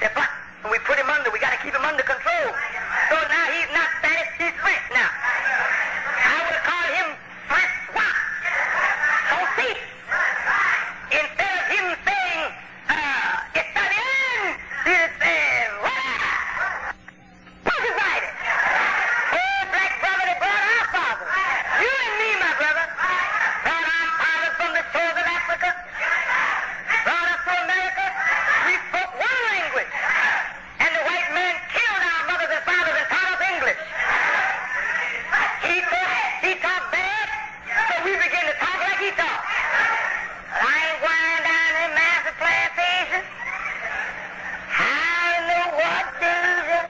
said, but when we put him under, we got to keep him under control. So now he's not Spanish, he's French now. I would have called him Francois. So see, instead of him saying, está bien, he would say, voilà. What's it right? Oh, black brother, they brought our father. You and me, my brother. Brought our fathers from the shores of Africa. Brought us to America. We spoke one language. And the white man killed our mothers and fathers and taught us English. He talked bad, so we began to talk like he talked. But I ain't going down in massive plantation. I know what to do.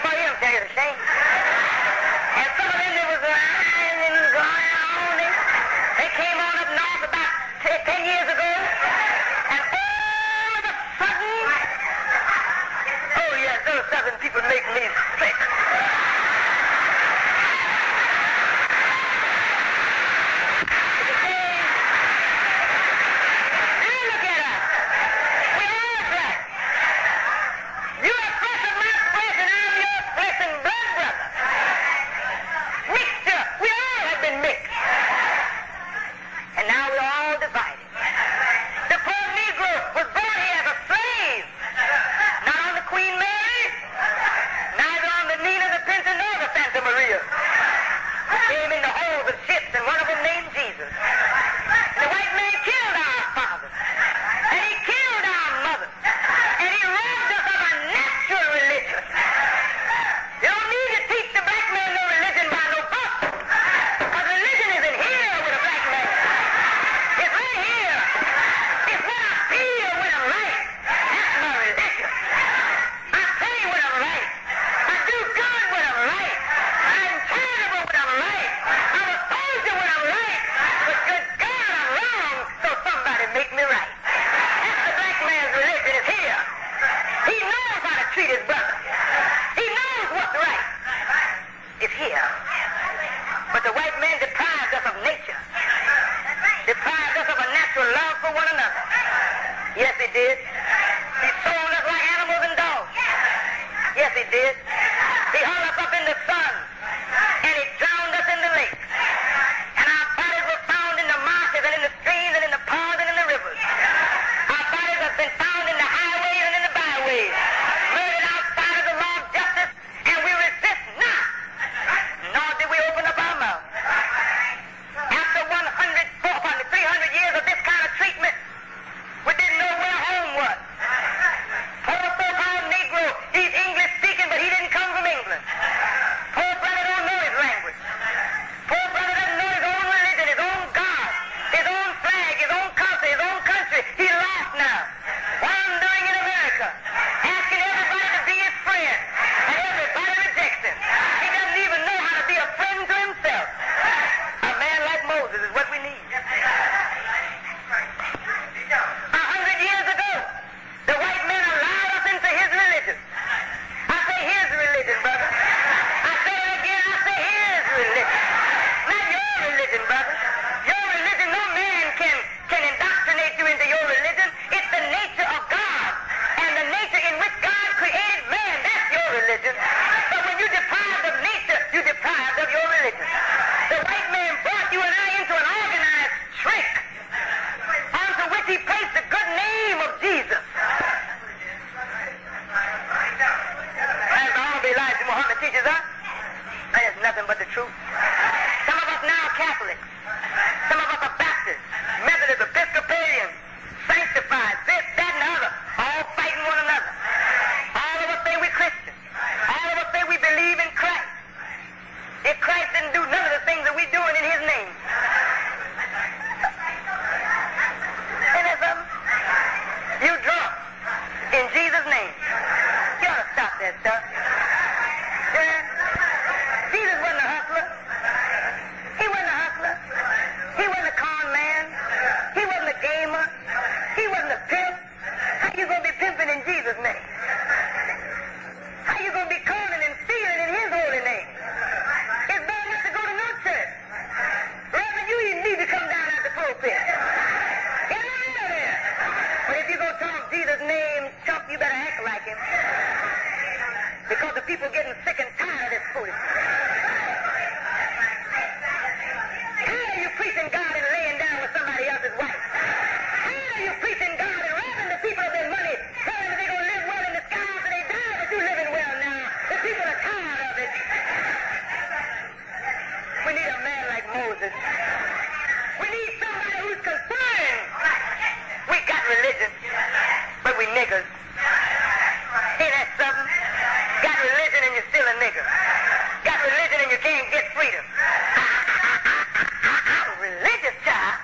For him, tell you the shame. And some of them that was lying and going on, they came on up north about 10 years ago, and all of a sudden, oh yes, those southern people make me sick. Came in the holes of ships, and one of them named Jesus. And the white man killed our fathers, and he killed our mothers, and he robbed us of a natural religion. You don't need to teach the black man no religion by no book, because religion isn't here with a black man. It's right here. It's what I feel when I'm right. That's my religion. I say when I'm right. I do good when I'm right. I'm charitable when I'm right. I'm a soldier when I'm right. But good God, I'm wrong, so somebody make me right. That's the black man's religion. It's here. He knows how to treat his brother. He knows what's right. It's here. But the white man deprived us of nature. Deprived us of a natural love for one another. Yes, he did. He sold us like animals and dogs. Yes, he did. He hung us up in the sun, and he drowned us in the lake. And our bodies were found in the marshes and in the streams and in the ponds and in the rivers. Our bodies have been found in the highways and in the byways, murdered outside of the law of justice, and we resist not, nor did we open up our mouth. After 100, 400, 300 years of this kind of treatment, we didn't know where home was. Poor so-called Negro, he's English speaking, but he didn't come from England. Poor brother don't know his language. Poor brother doesn't know his own religion, his own God, his own flag, his own culture, his own country. He's lost now, wandering in America, asking everybody to be his friend, and everybody rejects him. He doesn't even know how to be a friend to himself. A man like Moses is what we need. 100 years ago, the white man allowed us into his religion. I say his religion, brother. I say it again, I say his religion. Not your religion, brother. Your religion, no man can indoctrinate you into your religion. It's the people getting sick and tired of this foolishness. Tired of you preaching God and laying down with somebody else's wife. Tired of you preaching God and robbing the people of their money, telling them they're going to live well in the sky after they die, but you living well now. The people are tired of it. We need a man like Moses. We need somebody who's concerned. We got religion, but we niggers. Ain't that something? Got religion and you're still a nigger. Got religion and you can't get freedom. Religious child.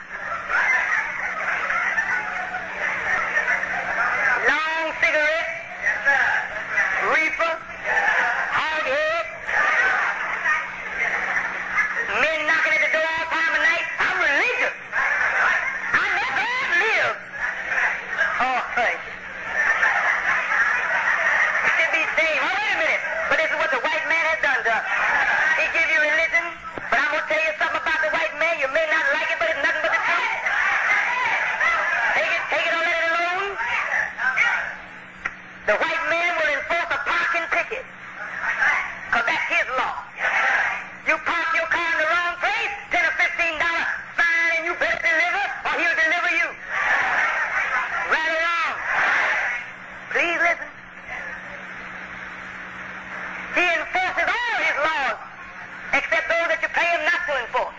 Long cigarette. Reefer. Hog head. Men knocking at the door all time of night. I'm religious. I never have lived. Oh, thanks. Should be saved. Oh, wait a minute. But this is what the white man has done to us. He give you religion, but I'm going to tell you something about the white man. You may not like it, but it's nothing but the truth. Take it or let it alone. The white man will enforce a parking ticket, because that's his law. You park your car in the wrong place, $10 or $15 fine, and you better deliver, or he'll deliver you. Right or wrong. Please listen. He enforces all his laws, except those that you pay him not to enforce.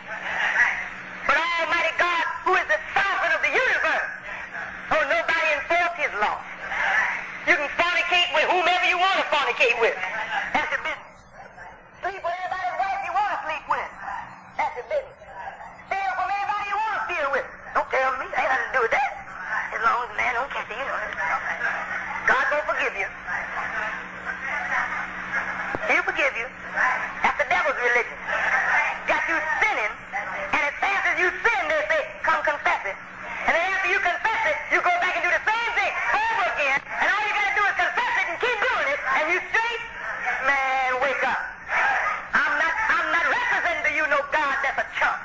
But Almighty God, who is the sovereign of the universe, oh, nobody enforces his law. You can fornicate with whomever you want to fornicate with. That's your business. Sleep with everybody's wife you want to sleep with. That's your business. Steal from anybody you want to steal with. Don't tell me. Ain't nothing to do with that. As long as the man don't catch you, you know. God won't forgive you. He'll forgive you. That's the devil's religion. Got you sinning, and as fast as you sin, they say, come confess it. And then after you confess it, you go back and do the same thing over again, and all you got to do is confess it and keep doing it, and you straight? Man, wake up. I'm not representing to you no God that's a chump.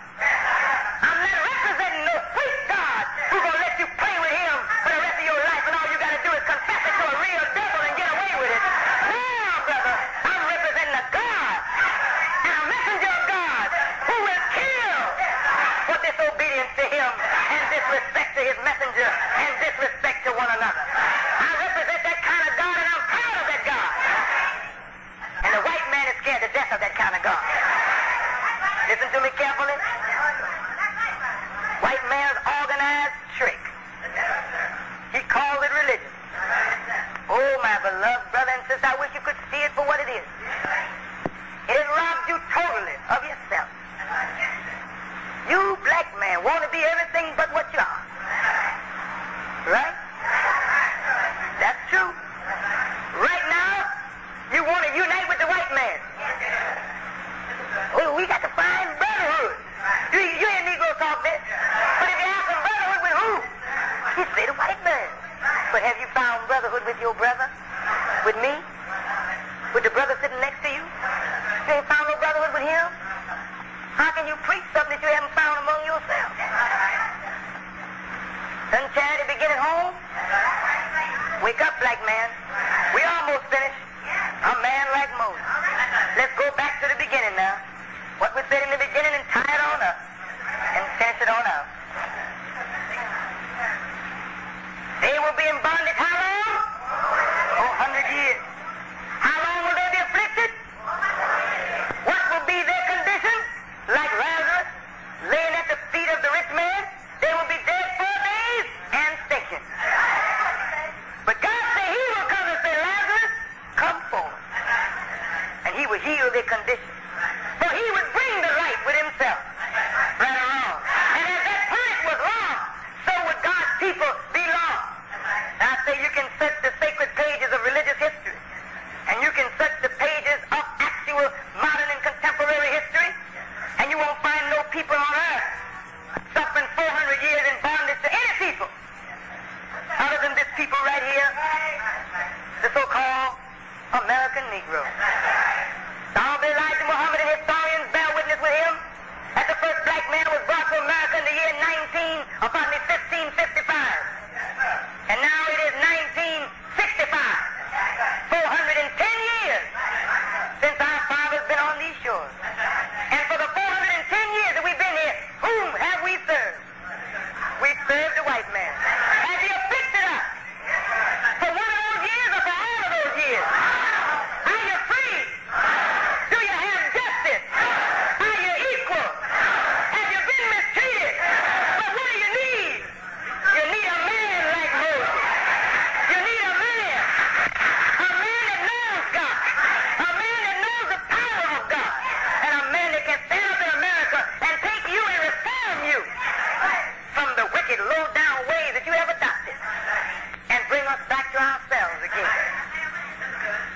I'm not representing no sweet God who's going to let you play with him for the rest of your life, and all you got to do is confess it to a real devil and get away with it. No, brother. I'm representing a God and a messenger of God who will kill for disobedience to him and disrespect to his messenger and disrespect to one another. I represent that kind of God, and I'm proud of that God. And the white man is scared to death of that kind of God. Listen to me carefully. White man's organized trick. He calls it religion. Oh, my beloved brother and sister, I wish you could see it for what it is. It has robbed you totally of yourself. You, black man, want to be everything but what you are. Right? That's true. Right now, you want to unite with the white man. Oh, we got to find brotherhood. You hear Negro talk this. But if you have some brotherhood with who? You say the white man. But have you found brotherhood with your brother? With me? With the brother sitting next to you? You ain't found no brotherhood with him? How can you preach something that you haven't found among yourselves? Doesn't charity begin at home? Wake up, black man. We almost finished. A man like Moses. Let's go back to the beginning now. What we said in the beginning and tie it on up. And finish it on out. They will be in bondage how long? 100 years. How long will they be afflicted? What will be their condition? Like Lazarus, laying at the feet of the rich man, they will be dead 4 days and stinking. But God said he will come and say, Lazarus, come forth. And he will heal their condition. For he would bring the light with himself. Right or wrong. And as that planet was lost, so would God's people be lost. I say you can search the sacred pages of religious history, and you can search the pages of actual modern and contemporary history, and you won't find no people on earth suffering 400 years in bondage to any people other than this people right here, the so-called American Negro. Honorable Elijah Muhammad and historians bear witness with him that the first black man was brought to America in the year 1555. And now it is 1965. 410 years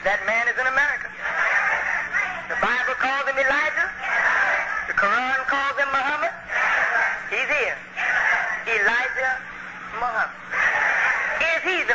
That man is in America. The Bible calls him Elijah. The Quran calls him Muhammad. He's here. Elijah Muhammad. Is he the